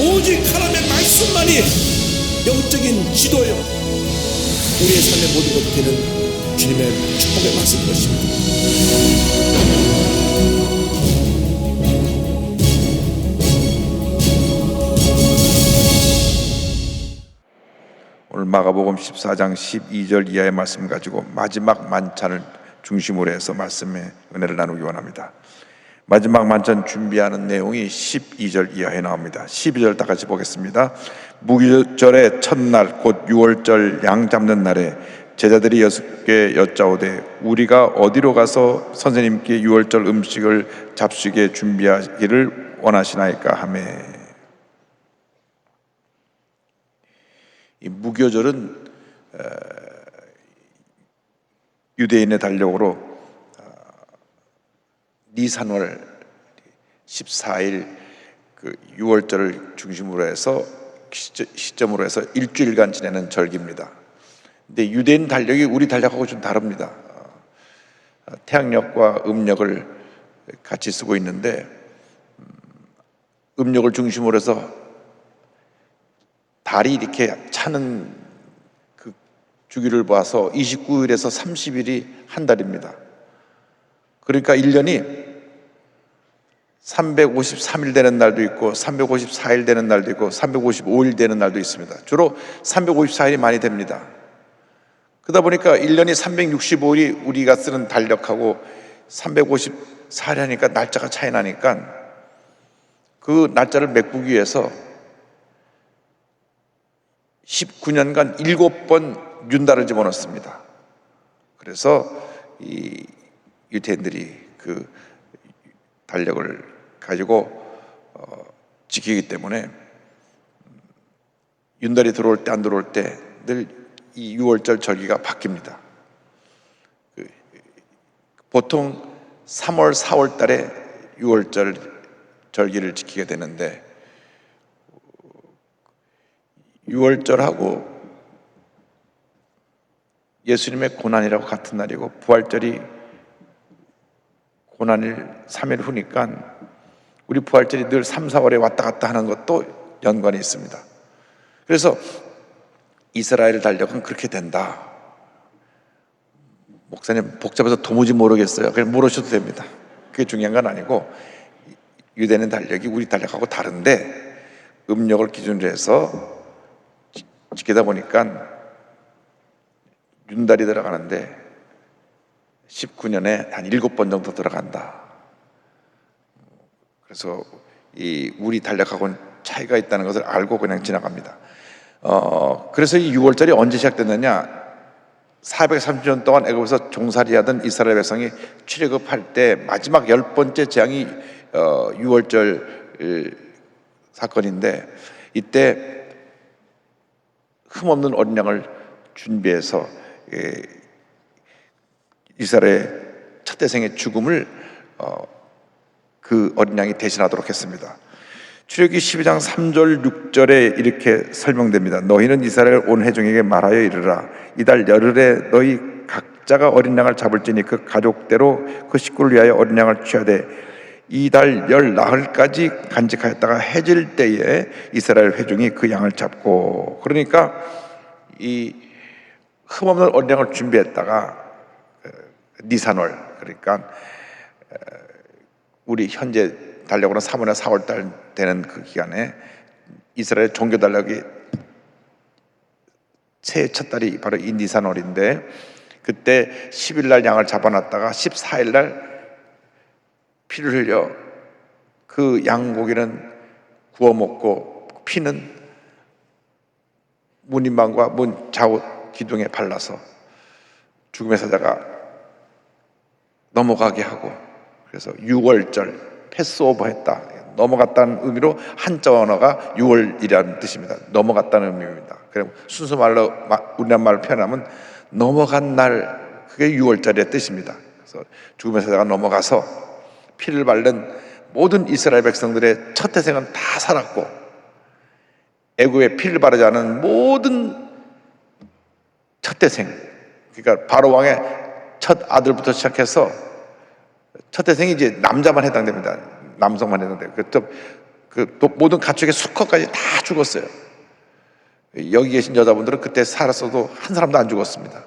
오직 하나님의 말씀만이 영적인 지도요, 우리의 삶의 모든 것이 되는 주님의 축복의 말씀인 것입니다. 오늘 마가복음 14장 12절 이하의 말씀 가지고 마지막 만찬을 중심으로 해서 말씀의 은혜를 나누기 원합니다. 마지막 만찬 준비하는 내용이 12절 이하에 나옵니다. 12절 다 같이 보겠습니다. 무교절의 첫날 곧 6월절 양 잡는 날에 제자들이 예수께 여짜오되 우리가 어디로 가서 선생님께 6월절 음식을 잡수게 준비하기를 원하시나이까 하매. 이 무교절은 유대인의 달력으로 니산월 14일 그 6월절을 중심으로 해서 시점으로 해서 일주일간 지내는 절기입니다. 근데 유대인 달력이 우리 달력하고 좀 다릅니다. 태양력과 음력을 같이 쓰고 있는데 음력을 중심으로 해서 달이 이렇게 차는 그 주기를 봐서 29일에서 30일이 한 달입니다. 그러니까 1년이 353일 되는 날도 있고 354일 되는 날도 있고 355일 되는 날도 있습니다. 주로 354일이 많이 됩니다. 그러다 보니까 1년이 365일이 우리가 쓰는 달력하고 354일 하니까 날짜가 차이 나니까 그 날짜를 메꾸기 위해서 19년간 7번 윤달을 집어넣습니다. 그래서 이 유대인들이 그 달력을 가지고 지키기 때문에 윤달이 들어올 때 안 들어올 때 늘 이 6월절 절기가 바뀝니다. 보통 3월, 4월 달에 6월절 절기를 지키게 되는데 6월절하고 예수님의 고난이라고 같은 날이고 부활절이 고난일 3일 후니까 우리 부활절이 늘 3, 4월에 왔다 갔다 하는 것도 연관이 있습니다. 그래서 이스라엘 달력은 그렇게 된다. 목사님 복잡해서 도무지 모르겠어요. 그냥 물으셔도 됩니다. 그게 중요한 건 아니고 유대는 달력이 우리 달력하고 다른데 음력을 기준으로 해서 지키다 보니까 윤달이 들어가는데 19년에 한 7번 정도 들어간다. 그래서 이 우리 달력하고는 차이가 있다는 것을 알고 그냥 지나갑니다. 그래서 이 6월절이 언제 시작됐느냐? 430년 동안 애굽에서 종살이하던 이스라엘 백성이 출애굽할 때 마지막 10번째 재앙이 6월절 사건인데 이때 흠없는 어린 양을 준비해서 이스라엘의 첫 대생의 죽음을 그 어린 양이 대신하도록 했습니다. 출애굽기 12장 3절 6절에 이렇게 설명됩니다. 너희는 이스라엘 온 회중에게 말하여 이르라. 이달 열흘에 너희 각자가 어린 양을 잡을지니 그 가족대로 그 식구를 위하여 어린 양을 취하되 이달 열 나흘까지 간직하였다가 해질 때에 이스라엘 회중이 그 양을 잡고. 그러니까 이 흠없는 어린 양을 준비했다가 니산월, 그러니까 우리 현재 달력으로는 3월이나 4월달 되는 그 기간에 이스라엘 종교 달력이 새해 첫 달이 바로 이 니산월인데 그때 10일 날 양을 잡아놨다가 14일 날 피를 흘려 그 양고기는 구워 먹고 피는 문인방과 문 좌우 기둥에 발라서 죽음의 사자가 넘어가게 하고, 그래서 6월절 패스오버 했다, 넘어갔다는 의미로 한자 언어가 6월이라는 뜻입니다. 넘어갔다는 의미입니다. 그리고 순수 말로 우리나라 말로 표현하면 넘어간 날, 그게 6월절의 뜻입니다. 그래서 죽음의 사자가 넘어가서 피를 바른 모든 이스라엘 백성들의 첫 태생은 다 살았고 애굽에 피를 바르지 않은 모든 첫 태생, 그러니까 바로 왕의 첫 아들부터 시작해서 첫 태생이 이제 남자만 해당됩니다. 남성만 해당돼요. 또 모든 가축의 수컷까지 다 죽었어요. 여기 계신 여자분들은 그때 살았어도 한 사람도 안 죽었습니다.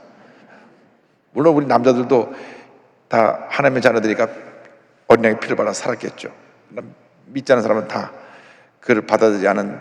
물론 우리 남자들도 다 하나님의 자녀들이니까 어린 양의 피를 발라 살았겠죠. 믿지 않은 사람은 다 그를 받아들이지 않은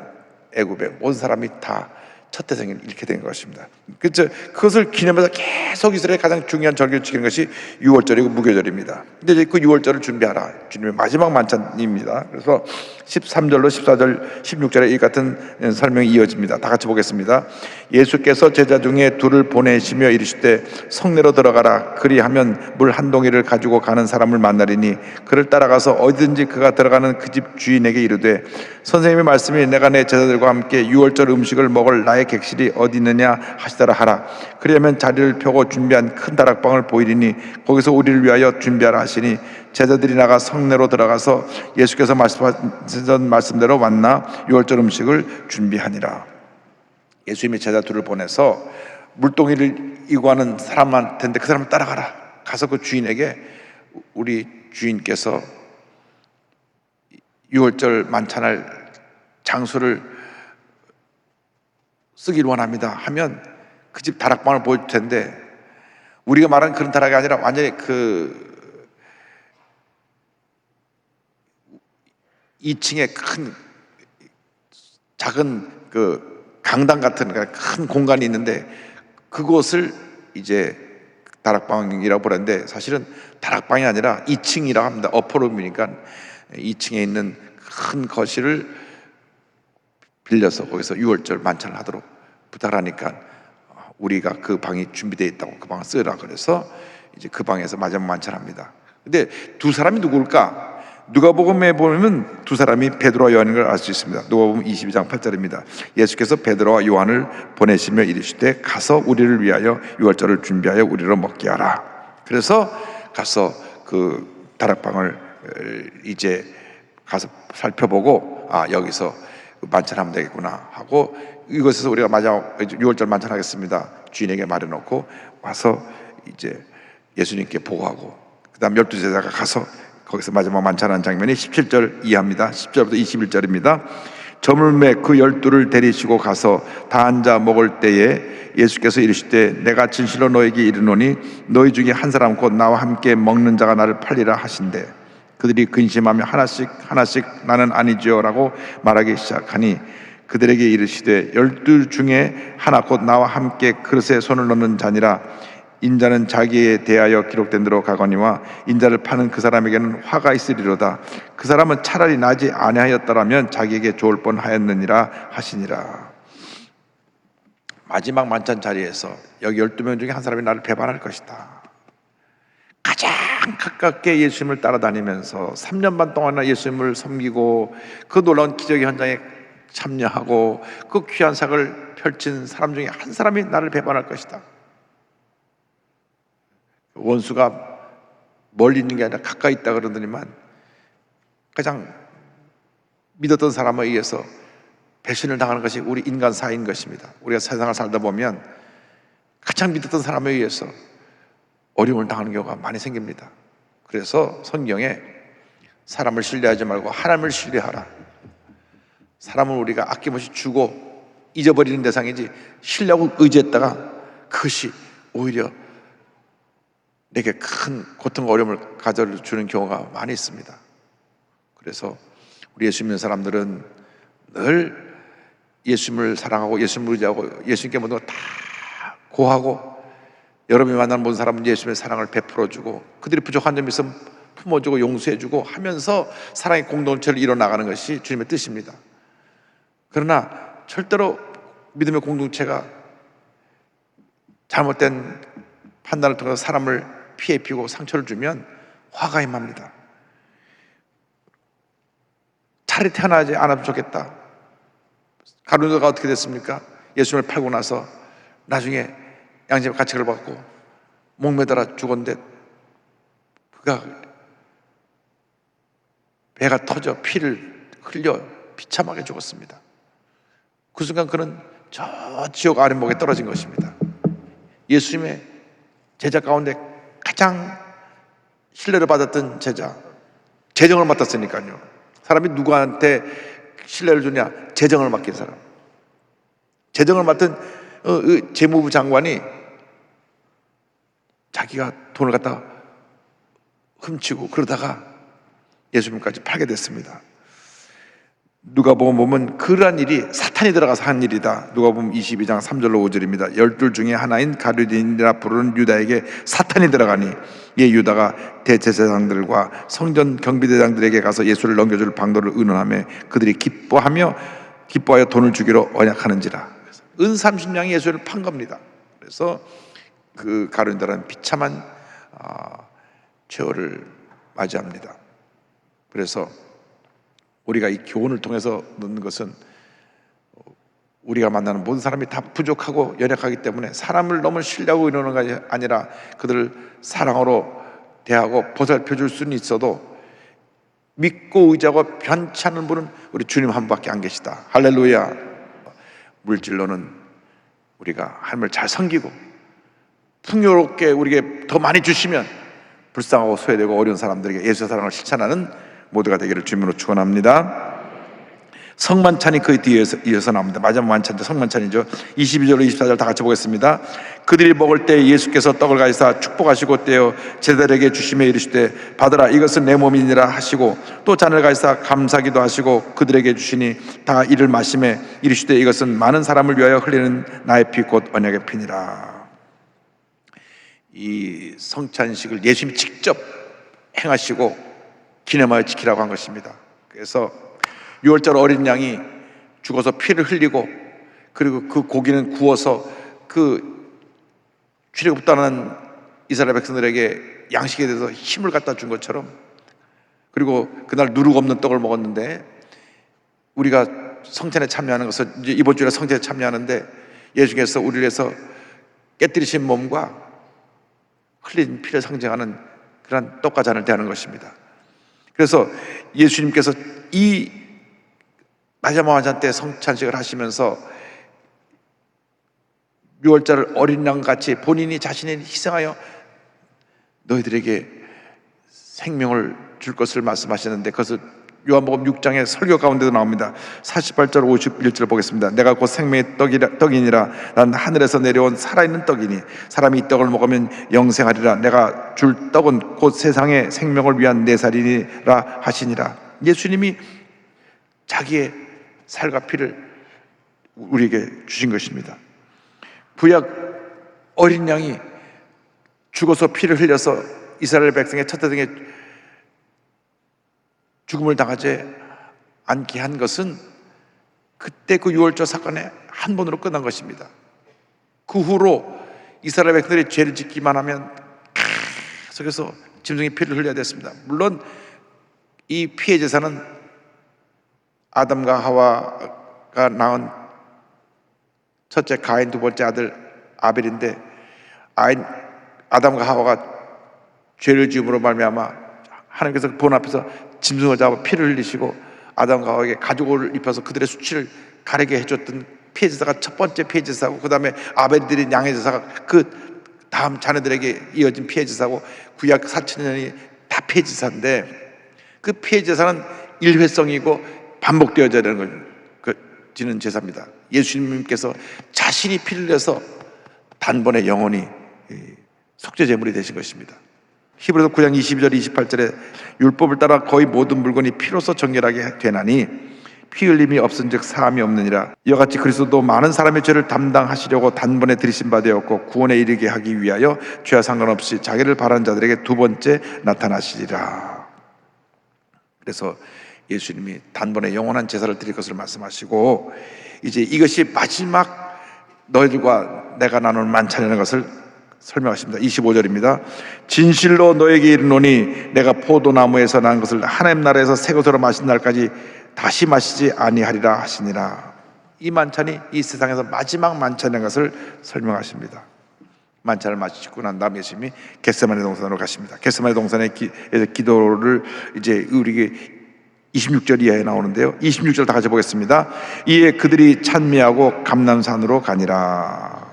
애굽의 모든 사람이 다 첫 태생을 잃게 된 것입니다. 그렇죠? 그것을 기념해서 계속 이스라엘의 가장 중요한 절기를 지키는 것이 유월절이고 무교절입니다. 근데 이제 그 유월절을 준비하라. 주님의 마지막 만찬입니다. 그래서 13절로 14절, 16절에 이 같은 설명이 이어집니다. 다 같이 보겠습니다. 예수께서 제자 중에 둘을 보내시며 이르시되 성내로 들어가라. 그리하면 물 한 동이를 가지고 가는 사람을 만나리니 그를 따라가서 어디든지 그가 들어가는 그 집 주인에게 이르되 선생님의 말씀이 내가 내 제자들과 함께 유월절 음식을 먹을 나의 객실이 어디 있느냐 하시더라 하라. 그러면 자리를 펴고 준비한 큰 다락방을 보이리니 거기서 우리를 위하여 준비하라 하시니 제자들이 나가 성내로 들어가서 예수께서 말씀하신 말씀대로 만나 유월절 음식을 준비하니라. 예수님이 제자 둘을 보내서 물동이를 이구하는 사람한테 그 사람을 따라가라. 가서 그 주인에게 우리 주인께서 유월절 만찬할 장소를 쓰길 원합니다 하면 그 집 다락방을 보여줄 텐데, 우리가 말하는 그런 다락이 아니라 완전히 그 2층에 큰 작은 그 강당 같은 큰 공간이 있는데 그곳을 이제 다락방이라고 부르는데 사실은 다락방이 아니라 2층이라고 합니다. 어퍼룸이니까 2층에 있는 큰 거실을 빌려서 거기서 유월절 만찬을 하도록 부탁을 하니까 우리가 그 방이 준비되어 있다고 그 방을 쓰라 그래서 이제 그 방에서 마지막 만찬합니다. 근데 두 사람이 누구일까? 누가복음에 보면 두 사람이 베드로와 요한인 걸 알 수 있습니다. 누가복음 22장 8절입니다. 예수께서 베드로와 요한을 보내시며 이르시되 가서 우리를 위하여 유월절을 준비하여 우리로 먹게 하라. 그래서 가서 그 다락방을 이제 가서 살펴보고 여기서 만찬하면 되겠구나 하고 이곳에서 우리가 마지막 유월절 만찬하겠습니다. 주인에게 말해놓고 와서 이제 예수님께 보고하고 그 다음 12제자가 가서 거기서 마지막 만찬하는 장면이 17절 이하입니다. 10절부터 21절입니다. 저물매 그 12를 데리시고 가서 다 앉아 먹을 때에 예수께서 이르시되 내가 진실로 너에게 이르노니 너희 중에 한 사람 곧 나와 함께 먹는 자가 나를 팔리라 하신대 그들이 근심하며 하나씩 나는 아니지요 라고 말하기 시작하니 그들에게 이르시되 12 중에 하나 곧 나와 함께 그릇에 손을 넣는 자니라. 인자는 자기에 대하여 기록된 대로 가거니와 인자를 파는 그 사람에게는 화가 있으리로다. 그 사람은 차라리 나지 아니하였더라면 자기에게 좋을 뻔하였느니라 하시니라. 마지막 만찬 자리에서 여기 12명 중에 한 사람이 나를 배반할 것이다. 가장 가깝게 예수님을 따라다니면서 3년 반 동안이나 예수님을 섬기고 그 놀라운 기적의 현장에 참여하고 그 귀한 사역을 펼친 사람 중에 한 사람이 나를 배반할 것이다. 원수가 멀리 있는 게 아니라 가까이 있다 그러더니만 가장 믿었던 사람에 의해서 배신을 당하는 것이 우리 인간사인 것입니다. 우리가 세상을 살다 보면 가장 믿었던 사람에 의해서 어려움을 당하는 경우가 많이 생깁니다. 그래서 성경에 사람을 신뢰하지 말고 하나님을 신뢰하라. 사람은 우리가 아낌없이 주고 잊어버리는 대상이지 신뢰하고 의지했다가 그것이 오히려 내게 큰 고통과 어려움을 가져주는 경우가 많이 있습니다. 그래서 우리 예수 믿는 사람들은 늘 예수님을 사랑하고 예수님을 의지하고 예수님께 모든 걸 다 고하고 여러분이 만나는 모든 사람은 예수님의 사랑을 베풀어주고 그들이 부족한 점이 있으면 품어주고 용서해주고 하면서 사랑의 공동체를 이뤄나가는 것이 주님의 뜻입니다. 그러나 절대로 믿음의 공동체가 잘못된 판단을 통해서 사람을 피해 입히고 상처를 주면 화가 임합니다. 차라리 태어나지 않아도 좋겠다. 가룟유다가 어떻게 됐습니까? 예수님을 팔고 나서 나중에 양심의 가책을 받고 목매달아 죽었는데 그가 배가 터져 피를 흘려 비참하게 죽었습니다. 그 순간 그는 저 지옥 아랫목에 떨어진 것입니다. 예수님의 제자 가운데 가장 신뢰를 받았던 제자, 재정을 맡았으니까요. 사람이 누구한테 신뢰를 주냐? 재정을 맡긴 사람. 재정을 맡은 재무부 장관이 자기가 돈을 갖다가 훔치고 그러다가 예수님까지 팔게 됐습니다. 누가복음 보면 그러한 일이 사탄이 들어가서 한 일이다. 누가복음 22장 3절로 5절입니다. 12 중에 하나인 가룟유다인이라 부르는 유다에게 사탄이 들어가니 이 유다가 대제사장들과 성전 경비대장들에게 가서 예수를 넘겨줄 방도를 의논하며 그들이 기뻐하여 돈을 주기로 언약하는지라. 은 30냥이 예수를 판 겁니다. 그래서 그 가룟유다는 비참한 최후를 맞이합니다. 그래서 우리가 이 교훈을 통해서 넣는 것은 우리가 만나는 모든 사람이 다 부족하고 연약하기 때문에 사람을 너무 신뢰하고 이러는 것이 아니라 그들을 사랑으로 대하고 보살펴 줄 수는 있어도 믿고 의지하고 변치 않는 분은 우리 주님 한 분밖에 안 계시다. 할렐루야. 물질로는 우리가 하나님을 잘 섬기고 풍요롭게 우리에게 더 많이 주시면 불쌍하고 소외되고 어려운 사람들에게 예수의 사랑을 실천하는 모두가 되기를 주님으로 축원합니다. 성만찬이 그 뒤에 이어서 나옵니다. 마지막 만찬인데 성만찬이죠. 22절로 24절 다 같이 보겠습니다. 그들이 먹을 때 예수께서 떡을 가지사 축복하시고 떼어 제자들에게 주시며 이르시되 받으라 이것은 내 몸이니라 하시고 또 잔을 가지사 감사기도 하시고 그들에게 주시니 다 이를 마시며 이르시되 이것은 많은 사람을 위하여 흘리는 나의 피 곧 언약의 피니라. 이 성찬식을 예수님이 직접 행하시고 기념하여 지키라고 한 것입니다. 그래서 6월절 어린 양이 죽어서 피를 흘리고 그리고 그 고기는 구워서 그 출애굽 떠나는 이스라엘 백성들에게 양식에 대해서 힘을 갖다 준 것처럼 그리고 그날 누룩 없는 떡을 먹었는데 우리가 성찬에 참여하는 것은 이제 이번 주에 성찬에 참여하는데 예수께서 우리를 위해서 깨뜨리신 몸과 흘린 피를 상징하는 그런 떡과 잔을 대하는 것입니다. 그래서 예수님께서 이 마지막 완잔 때 성찬식을 하시면서 6월절 어린 양같이 본인이 자신이 희생하여 너희들에게 생명을 줄 것을 말씀하시는데 그것을 요한복음 6장의 설교 가운데도 나옵니다. 48절 51절 보겠습니다. 내가 곧 생명의 떡이니라. 난 하늘에서 내려온 살아있는 떡이니 사람이 이 떡을 먹으면 영생하리라. 내가 줄 떡은 곧 세상의 생명을 위한 내 살이니라 하시니라. 예수님이 자기의 살과 피를 우리에게 주신 것입니다. 구약 어린 양이 죽어서 피를 흘려서 이스라엘 백성의 첫 대등에 죽음을 당하지 않게 한 것은 그때 그 유월절 사건의 한 번으로 끝난 것입니다. 그 후로 이스라엘 백성들이 죄를 짓기만 하면 계속해서 짐승의 피를 흘려야 됐습니다. 물론 이 피해 제사는 아담과 하와가 낳은 첫째 가인, 두 번째 아들 아벨인데 아담과 하와가 죄를 지음으로 말미암아 하나님께서 본 앞에서 짐승을 잡아 피를 흘리시고 아담과 하와에게 가죽옷을 입혀서 그들의 수치를 가리게 해줬던 피해 제사가 첫 번째 피해 제사고 그 다음에 아벨이 드린 양의 제사가 그 다음 자녀들에게 이어진 피해 제사고 구약 4,000년이 다 피해 제사인데 그 피해 제사는 일회성이고 반복되어져야 되는 걸 지는 제사입니다. 예수님께서 자신이 피를 내서 단번에 영원히 속죄 제물이 되신 것입니다. 히브리서 9장 22절 28절에 율법을 따라 거의 모든 물건이 피로서 정결하게 되나니 피 흘림이 없은즉 사함이 없느니라. 이와 같이 그리스도도 많은 사람의 죄를 담당하시려고 단번에 들이신 바 되었고 구원에 이르게 하기 위하여 죄와 상관없이 자기를 바라는 자들에게 두 번째 나타나시리라. 그래서 예수님이 단번에 영원한 제사를 드릴 것을 말씀하시고 이제 이것이 마지막 너희들과 내가 나누는 만찬이라는 것을 설명하십니다. 25절입니다. 진실로 너에게 이르노니 내가 포도나무에서 난 것을 하나님 나라에서 새 것으로 마신 날까지 다시 마시지 아니하리라 하시니라. 이 만찬이 이 세상에서 마지막 만찬인 것을 설명하십니다. 만찬을 마치고 난 다음 예수님이 겟세마네 동산으로 가십니다. 겟세마네 동산의 기도를 이제 우리에게 26절 이하에 나오는데요. 26절 다 같이 보겠습니다. 이에 그들이 찬미하고 감람산으로 가니라.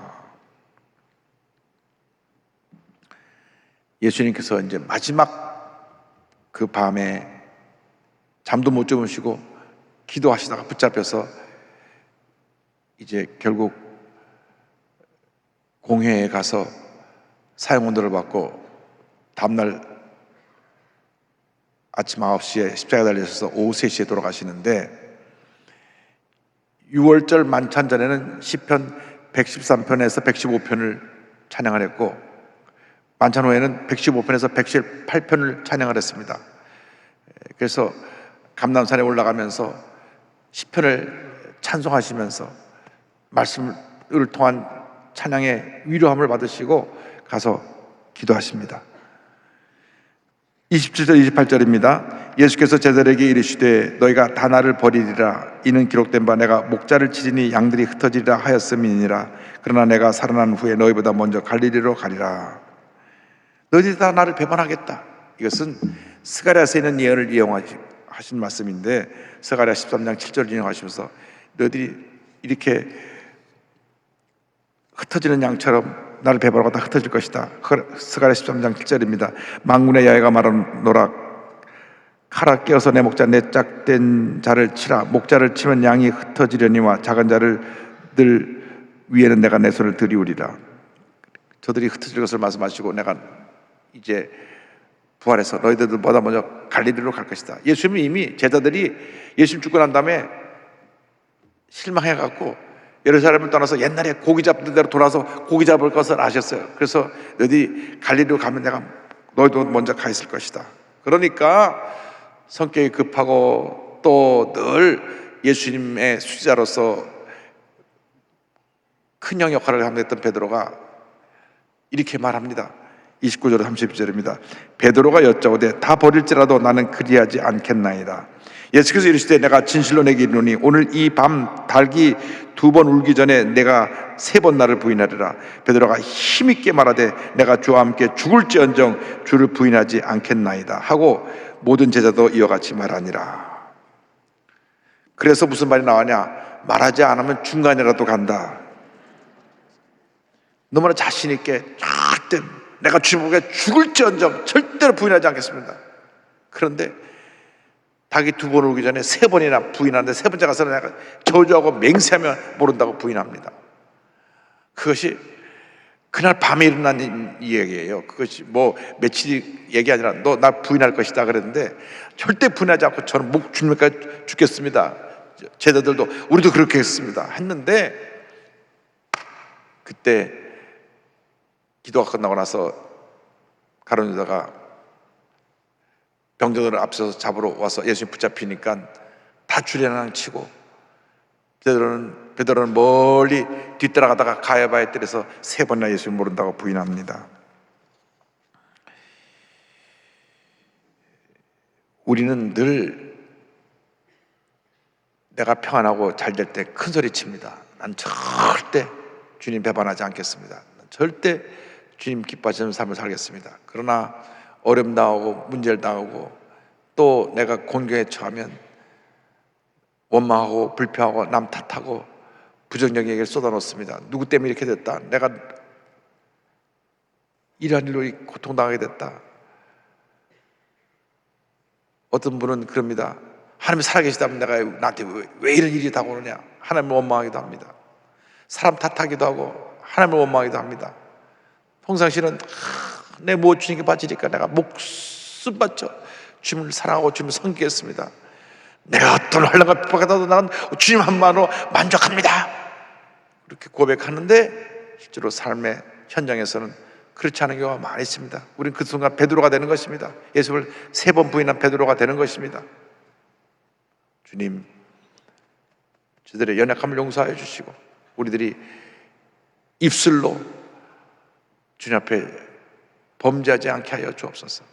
예수님께서 이제 마지막 그 밤에 잠도 못 주무시고 기도하시다가 붙잡혀서 이제 결국 공회에 가서 사형운동을 받고 다음날 아침 9시에 십자가에 달리셔서 오후 3시에 돌아가시는데, 6월절 만찬 전에는 시편 113편에서 115편을 찬양을 했고, 만찬 후에는 115편에서 118편을 찬양을 했습니다. 그래서 감람산에 올라가면서 시편을 찬송하시면서 말씀을 통한 찬양의 위로함을 받으시고 가서 기도하십니다. 27절 28절입니다. 예수께서 제자들에게 이르시되 너희가 다 나를 버리리라. 이는 기록된 바 내가 목자를 치리니 양들이 흩어지리라 하였음이니라. 그러나 내가 살아난 후에 너희보다 먼저 갈릴리로 가리라. 너희들이 다 나를 배반하겠다. 이것은 스가랴서에 있는 예언을 이용하신 말씀인데, 스가랴 13장 7절을 인용하시면서 너희들이 이렇게 흩어지는 양처럼 나를 배반하고 다 흩어질 것이다. 스가랴 13장 7절입니다. 만군의 야훼가 말하노라. 칼아 깨어서 내 목자 내 짝된 자를 치라. 목자를 치면 양이 흩어지려니와 작은 자들 위에는 내가 내 손을 들이우리라. 저들이 흩어질 것을 말씀하시고 내가 이제 부활해서 너희들보다 먼저 갈릴리로 갈 것이다. 예수님이 이미 제자들이 예수님 죽고 난 다음에 실망해갖고 예루살렘을 떠나서 옛날에 고기 잡던 대로 돌아서 고기 잡을 것을 아셨어요. 그래서 너희들이 갈릴리로 가면 내가 너희도 먼저 가 있을 것이다. 그러니까 성격이 급하고 또 늘 예수님의 수지자로서 큰형 역할을 함했던 베드로가 이렇게 말합니다. 29절 30절입니다. 베드로가 여짜오되 다 버릴지라도 나는 그리하지 않겠나이다. 예수께서 이르시되 내가 진실로 내게 이르노니 오늘 이 밤 닭이 2번 울기 전에 내가 3번 나를 부인하리라. 베드로가 힘있게 말하되 내가 주와 함께 죽을지언정 주를 부인하지 않겠나이다 하고 모든 제자도 이와 같이 말하니라. 그래서 무슨 말이 나왔냐? 말하지 않으면 중간이라도 간다. 너무나 자신 있게 절대 내가 주님께 죽을지언정 절대로 부인하지 않겠습니다. 그런데 닭이 2번 울기 전에 3번이나 부인하는데 3번째 가서는 내가 저주하고 맹세하면 모른다고 부인합니다. 그것이 그날 밤에 일어난 이야기예요. 그것이 뭐 며칠 얘기 아니라 너 나 부인할 것이다 그랬는데 절대 부인하지 않고 저는 주님까지 죽겠습니다. 제자들도 우리도 그렇게 했습니다 했는데, 그때 기도가 끝나고 나서 가룟 유다가 병정들을 앞서서 잡으러 와서 예수님 붙잡히니까 다 주례랑 치고 베드로는 멀리 뒤따라가다가 가야바의 뜰에서 3번이나 예수님 모른다고 부인합니다. 우리는 늘 내가 평안하고 잘 될 때 큰 소리 칩니다. 난 절대 주님 배반하지 않겠습니다. 난 절대 주님 기뻐하시는 삶을 살겠습니다. 그러나 어려움 당하고 문제를 당하고 또 내가 곤경에 처하면 원망하고 불평하고 남 탓하고 부정적인 얘기를 쏟아놓습니다. 누구 때문에 이렇게 됐다. 내가 이러한 일로 고통당하게 됐다. 어떤 분은 그럽니다. 하나님이 살아계시다면 내가 나한테 왜 이런 일이 다가오느냐. 하나님을 원망하기도 합니다. 사람 탓하기도 하고 하나님을 원망하기도 합니다. 평상시는 내 무엇 주님께 바치니까 내가 목숨 바쳐 주님을 사랑하고 주님을 섬기겠습니다. 내가 어떤 환난과 핍박을 나는 주님 한마디로 만족합니다. 그렇게 고백하는데 실제로 삶의 현장에서는 그렇지 않은 경우가 많이 있습니다. 우리는 그 순간 베드로가 되는 것입니다. 예수를 3번 부인한 베드로가 되는 것입니다. 주님, 저들의 연약함을 용서하여 주시고 우리들이 입술로 주님 앞에 범죄하지 않게 하여 주옵소서.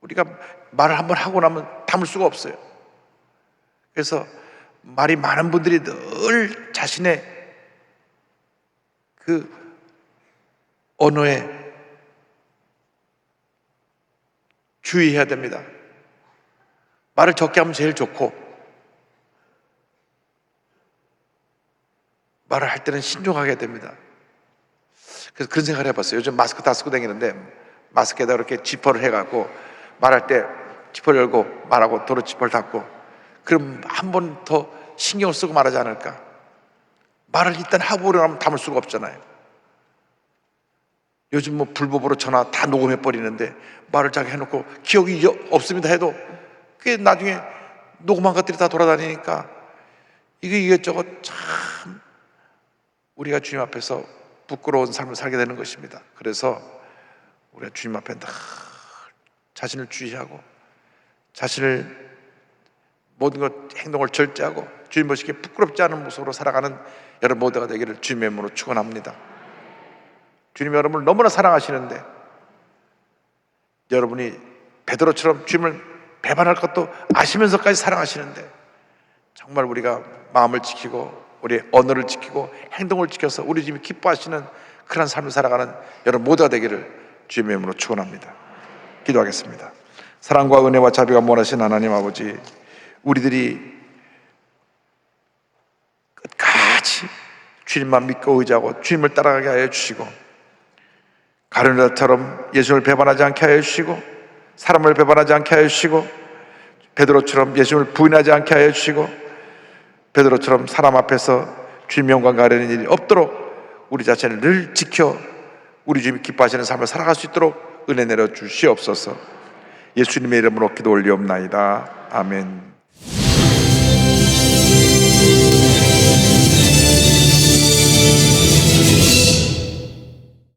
우리가 말을 한번 하고 나면 담을 수가 없어요. 그래서 말이 많은 분들이 늘 자신의 그 언어에 주의해야 됩니다. 말을 적게 하면 제일 좋고 말을 할 때는 신중하게 됩니다. 그래서 그런 생각을 해봤어요. 요즘 마스크 다 쓰고 다니는데 마스크에다 이렇게 지퍼를 해갖고 말할 때 지퍼를 열고 말하고 도로 지퍼를 닫고 그럼 한 번 더 신경을 쓰고 말하지 않을까? 말을 일단 하고 그러면 담을 수가 없잖아요. 요즘 뭐 불법으로 전화 다 녹음해 버리는데 말을 자기 해놓고 기억이 없습니다 해도 그게 나중에 녹음한 것들이 다 돌아다니니까 이게 이것저것 참 우리가 주님 앞에서 부끄러운 삶을 살게 되는 것입니다. 그래서 우리가 주님 앞에 늘 자신을 주의하고 자신을 모든 것 행동을 절제하고 주님 보시기에 부끄럽지 않은 모습으로 살아가는 여러분 모두가 되기를 주님의 이름으로 축원합니다. 주님이 여러분을 너무나 사랑하시는데 여러분이 베드로처럼 주님을 배반할 것도 아시면서까지 사랑하시는데 정말 우리가 마음을 지키고 우리의 언어를 지키고 행동을 지켜서 우리 주님이 기뻐하시는 그런 삶을 살아가는 여러분 모두가 되기를 주님의 이름으로 축원합니다. 기도하겠습니다. 사랑과 은혜와 자비가 원하신 하나님 아버지, 우리들이 끝까지 주님만 믿고 의지하고 주님을 따라가게 하여 주시고 가룟유다처럼 예수님을 배반하지 않게 하여 주시고 사람을 배반하지 않게 하여 주시고 베드로처럼 예수님을 부인하지 않게 하여 주시고 베드로처럼 사람 앞에서 주님 영광 가리는 일이 없도록 우리 자신을 늘 지켜 우리 주님이 기뻐하시는 삶을 살아갈 수 있도록 은혜 내려 주시옵소서. 예수님의 이름으로 기도 올리옵나이다. 아멘.